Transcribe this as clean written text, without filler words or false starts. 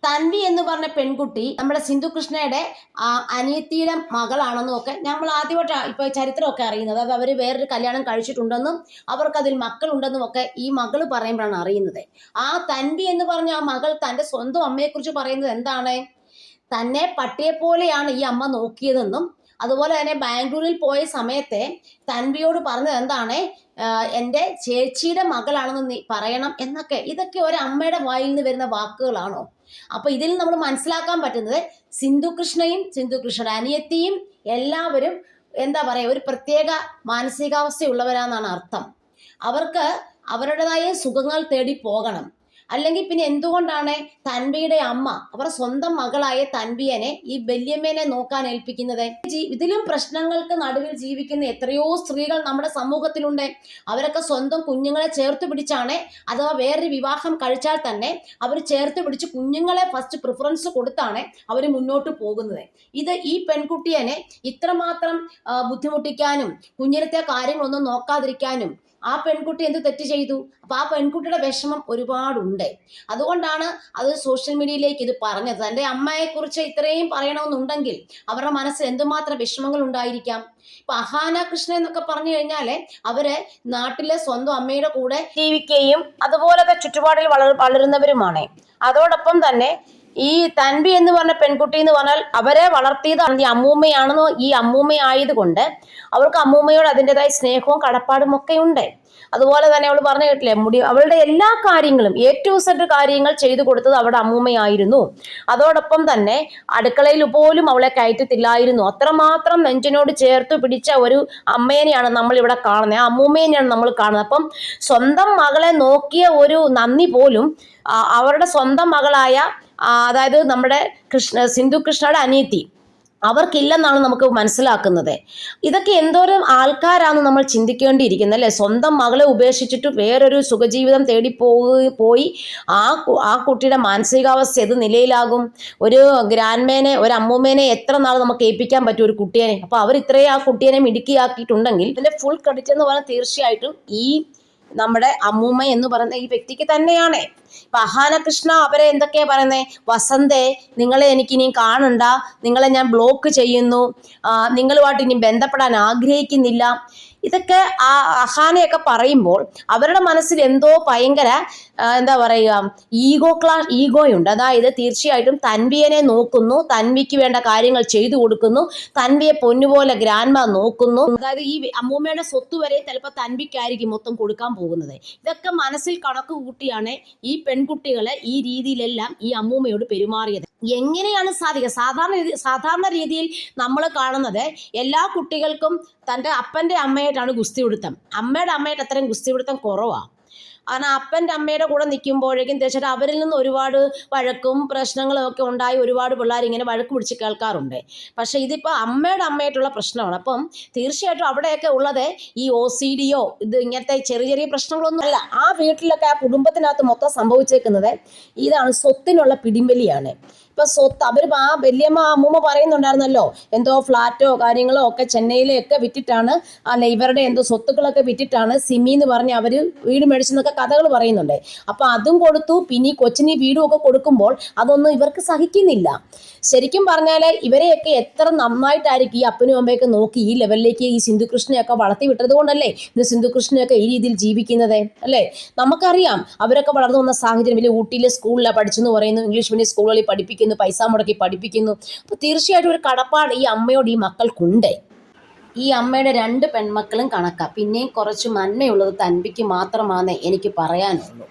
തൻവി എന്ന് പറഞ്ഞ പെൺകുട്ടി നമ്മുടെ സിന്ധു കൃഷ്ണയുടെ അനിയത്തിയുടെ മകളാണെന്നും ഒക്കെ നമ്മൾ ആദ്യമായിട്ട് ഇപ്പൊ ചരിത്രമൊക്കെ അറിയുന്നത്. അത് അവർ വേറൊരു കല്യാണം കഴിച്ചിട്ടുണ്ടെന്നും അവർക്കതിൽ മക്കളുണ്ടെന്നും ഒക്കെ ഈ മകൾ പറയുമ്പോഴാണ് അറിയുന്നത്. ആ തൻവി എന്ന് പറഞ്ഞ ആ മകൾ തൻ്റെ സ്വന്തം അമ്മയെക്കുറിച്ച് പറയുന്നത് എന്താണ്? തന്നെ പട്ടിയെ പോലെയാണ് ഈ അമ്മ നോക്കിയതെന്നും അതുപോലെ തന്നെ ബാംഗ്ലൂരിൽ പോയ സമയത്തെ തൻവിയോട് പറഞ്ഞത് എന്താണ്, എൻ്റെ ചേച്ചിയുടെ മകളാണെന്ന് നീ പറയണം എന്നൊക്കെ. ഇതൊക്കെ ഒരു അമ്മയുടെ വായിൽ നിന്ന് വരുന്ന വാക്കുകളാണോ? അപ്പൊ ഇതിൽ നമ്മൾ മനസ്സിലാക്കാൻ പറ്റുന്നത് സിന്ധു കൃഷ്ണയും സിന്ധു കൃഷ്ണയുടെ അനിയത്തിയും എല്ലാവരും എന്താ പറയുക, ഒരു പ്രത്യേക മാനസികാവസ്ഥയുള്ളവരാണെന്നാണ് അർത്ഥം. അവർക്ക് അവരുടേതായ സുഖങ്ങൾ തേടി പോകണം. അല്ലെങ്കിൽ പിന്നെ എന്തുകൊണ്ടാണ് തൻവിയുടെ അമ്മ അവരുടെ സ്വന്തം മകളായ തൻവിയനെ ഈ വല്യമ്മേനെ നോക്കാൻ ഏൽപ്പിക്കുന്നത്? ഇതിലും പ്രശ്നങ്ങൾക്ക് നടുവിൽ ജീവിക്കുന്ന എത്രയോ സ്ത്രീകൾ നമ്മുടെ സമൂഹത്തിലുണ്ട്. അവരൊക്കെ സ്വന്തം കുഞ്ഞുങ്ങളെ ചേർത്ത് പിടിച്ചാണ്, അഥവാ വേറൊരു വിവാഹം കഴിച്ചാൽ തന്നെ അവർ ചേർത്ത് പിടിച്ച് കുഞ്ഞുങ്ങളെ ഫസ്റ്റ് പ്രിഫറൻസ് കൊടുത്താണ് അവർ മുന്നോട്ട് പോകുന്നത്. ഈ പെൺകുട്ടിയെ ഇത്രമാത്രം ബുദ്ധിമുട്ടിക്കാനും കുഞ്ഞിലത്തെ കാര്യങ്ങളൊന്നും നോക്കാതിരിക്കാനും ആ പെൺകുട്ടി എന്ത് തെറ്റ് ചെയ്തു? അപ്പൊ ആ പെൺകുട്ടിയുടെ വിഷമം ഒരുപാടുണ്ട്. അതുകൊണ്ടാണ് അത് സോഷ്യൽ മീഡിയയിലേക്ക് ഇത് പറഞ്ഞത്. തൻ്റെ അമ്മയെക്കുറിച്ച് ഇത്രയും പറയണമെന്നുണ്ടെങ്കിൽ അവരുടെ മനസ്സിൽ എന്തുമാത്രം വിഷമങ്ങൾ ഉണ്ടായിരിക്കാം. ഇപ്പൊ അഹാന കൃഷ്ണ എന്നൊക്കെ പറഞ്ഞു കഴിഞ്ഞാല് അവര് നാട്ടിലെ സ്വന്തം അമ്മയുടെ കൂടെ ജീവിക്കുകയും അതുപോലത്തെ ചുറ്റുപാടിൽ വളരുന്നവരുമാണ്. അതോടൊപ്പം തന്നെ ഈ തൻവി എന്ന് പറഞ്ഞ പെൺകുട്ടി എന്ന് പറഞ്ഞാൽ അവരെ വളർത്തിയതാണ് ഈ അമ്മൂമ്മയാണെന്നോ, ഈ അമ്മൂമ്മയായതുകൊണ്ട് അവൾക്ക് അമ്മൂമ്മയോട് അതിൻ്റെതായ സ്നേഹവും കടപ്പാടും ഒക്കെ ഉണ്ട്. അതുപോലെ തന്നെ അവൾ പറഞ്ഞു കേട്ടില്ലേ, അവളുടെ എല്ലാ കാര്യങ്ങളും A to Z കാര്യങ്ങൾ ചെയ്തു കൊടുത്തത് അവിടെ അമ്മൂമ്മയായിരുന്നു. അതോടൊപ്പം തന്നെ അടുക്കളയിൽ പോലും അവളെ കയറ്റത്തില്ലായിരുന്നു. അത്രമാത്രം നെഞ്ചിനോട് ചേർത്ത് പിടിച്ച ഒരു അമ്മേനെയാണ് നമ്മൾ ഇവിടെ കാണുന്നത്, ആ അമ്മൂമ്മേനെയാണ് നമ്മൾ കാണുന്നത്. അപ്പം സ്വന്തം മകളെ നോക്കിയ ഒരു നന്ദി പോലും അവരുടെ സ്വന്തം മകളായ അതായത് നമ്മുടെ സിന്ധു കൃഷ്ണയുടെ അനിയത്തി അവർക്കില്ലെന്നാണ് നമുക്ക് മനസ്സിലാക്കുന്നത്. ഇതൊക്കെ എന്തോരം ആൾക്കാരാണ് നമ്മൾ ചിന്തിക്കേണ്ടിയിരിക്കുന്നത് അല്ലേ? സ്വന്തം മകളെ ഉപേക്ഷിച്ചിട്ട് വേറൊരു സുഖജീവിതം തേടി പോയി ആ കുട്ടിയുടെ മാനസികാവസ്ഥ ഏത് നിലയിലാകും? ഒരു ഗ്രാൻഡ്മേനെ, ഒരു അമ്മൂമ്മേനെ എത്ര നാൾ നമുക്ക് ഏൽപ്പിക്കാൻ പറ്റും ഒരു കുട്ടിയെ? അപ്പൊ അവർ ഇത്രയും ആ കുട്ടിയെ മിടുക്കിയാക്കിയിട്ടുണ്ടെങ്കിൽ ഇതിന്റെ ഫുൾ ക്രെഡിറ്റ് എന്ന് പറഞ്ഞാൽ തീർച്ചയായിട്ടും ഈ നമ്മുടെ അമ്മൂമ്മ എന്ന് പറയുന്ന ഈ വ്യക്തിക്ക് തന്നെയാണ്. ഇപ്പൊ അഹാന കൃഷ്ണ അവരെ എന്തൊക്കെയാ പറയുന്നത്? വസന്തേ, നിങ്ങളെ എനിക്കിനി കാണണ്ട, നിങ്ങളെ ഞാൻ ബ്ലോക്ക് ചെയ്യുന്നു, നിങ്ങളുമായിട്ട് ഇനി ബന്ധപ്പെടാൻ ആഗ്രഹിക്കുന്നില്ല. ഇതൊക്കെ ആ അഹാനയൊക്കെ പറയുമ്പോൾ അവരുടെ മനസ്സിൽ എന്തോ ഭയങ്കര എന്താ പറയുക, ഈഗോയുണ്ട്. അതായത് തീർച്ചയായിട്ടും തൻവിയെ നോക്കുന്നു, തൻവിക്ക് വേണ്ട കാര്യങ്ങൾ ചെയ്തു കൊടുക്കുന്നു, തൻവിയെ പൊന്നുപോലെ ഗ്രാൻഡ്മ നോക്കുന്നു. അതായത് ഈ അമ്മൂമ്മയുടെ സ്വത്ത് വരെ ചിലപ്പോൾ തൻവിക്കായിരിക്കും മൊത്തം കൊടുക്കാൻ പോകുന്നത്. ഇതൊക്കെ മനസ്സിൽ കണക്ക് കൂട്ടിയാണ് ഈ പെൺകുട്ടികളെ ഈ രീതിയിലെല്ലാം ഈ അമ്മൂമ്മയോട് പെരുമാറിയത്. എങ്ങനെയാണ് സാധിക്കുക? സാധാരണ രീതിയിൽ നമ്മൾ കാണുന്നത് എല്ലാ കുട്ടികൾക്കും തൻ്റെ അപ്പൻ്റെ അമ്മയായിട്ടാണ് ഗുസ്തിപിടുത്തം. അമ്മയുടെ അമ്മയായിട്ട് അത്രയും ഗുസ്തിപിടുത്തം കുറവാണ്. കാരണം അപ്പൻ്റെ അമ്മയുടെ കൂടെ നിൽക്കുമ്പോഴേക്കും തീർച്ചയായിട്ടും അവരിൽ നിന്ന് ഒരുപാട് വഴക്കും പ്രശ്നങ്ങളും ഒക്കെ ഉണ്ടായി ഒരുപാട് പിള്ളേർ ഇങ്ങനെ വഴക്ക് പിടിച്ച് കേൾക്കാറുണ്ട്. പക്ഷെ ഇതിപ്പോൾ അമ്മയുടെ അമ്മയായിട്ടുള്ള പ്രശ്നമാണ്. അപ്പം തീർച്ചയായിട്ടും അവിടെയൊക്കെ ഉള്ളത് ഈ OCDയോ ഇത് ഇങ്ങനത്തെ ചെറിയ ചെറിയ പ്രശ്നങ്ങളൊന്നും അല്ല. ആ വീട്ടിലൊക്കെ ആ കുടുംബത്തിനകത്ത് മൊത്തം സംഭവിച്ചേക്കുന്നത് ഇതാണ്, സ്വത്തിനുള്ള പിടിമ്പലിയാണ്. ഇപ്പൊ സ്വത്ത് അവർ ആ വല്യമ്മ അമ്മൂമ്മ പറയുന്നുണ്ടായിരുന്നല്ലോ, എന്തോ ഫ്ലാറ്റോ കാര്യങ്ങളോ ഒക്കെ ചെന്നൈയിലൊക്കെ വിറ്റിട്ടാണ്, അല്ല ഇവരുടെ എന്തോ സ്വത്തുക്കളൊക്കെ വിറ്റിട്ടാണ് സിമി എന്ന് പറഞ്ഞ് അവർ വീട് മേടിച്ചെന്നൊക്കെ കഥകൾ പറയുന്നുണ്ട്. അപ്പൊ അതും കൊടുത്തു, പിന്നെ ഈ കൊച്ചിന് വീടും ഒക്കെ കൊടുക്കുമ്പോൾ അതൊന്നും ഇവർക്ക് സഹിക്കുന്നില്ല. ശരിക്കും പറഞ്ഞാൽ ഇവരെയൊക്കെ എത്ര നന്നായിട്ടായിരിക്കും ഈ അപ്പനും അമ്മയൊക്കെ നോക്കി ഈ ലെവലിലേക്ക് ഈ സിന്ധു കൃഷ്ണയൊക്കെ വളർത്തി വിട്ടത് കൊണ്ടല്ലേ ഇത് സിന്ധു കൃഷ്ണയൊക്കെ ഈ രീതിയിൽ ജീവിക്കുന്നത് അല്ലേ? നമുക്കറിയാം അവരൊക്കെ വളർന്നു വന്ന സാഹചര്യം. വലിയ ഊട്ടിയിലെ സ്കൂളിലാണ് പഠിച്ചെന്ന് പറയുന്നു, ഇംഗ്ലീഷ് മീഡിയം സ്കൂളുകളിൽ പഠിപ്പിക്കുന്നു, പൈസ മുടക്കി പഠിപ്പിക്കുന്നു. അപ്പോൾ തീർച്ചയായിട്ടും ഒരു കടപ്പാട് ഈ അമ്മയോട് ഈ മക്കൾക്കുണ്ട്. ഈ അമ്മയുടെ 2 പെൺമക്കളും കണക്കാ. പിന്നെയും കുറച്ച് നന്മയുള്ളത് തൻവിക്ക് മാത്രമാണെന്നേ എനിക്ക് പറയാനുള്ളൂ.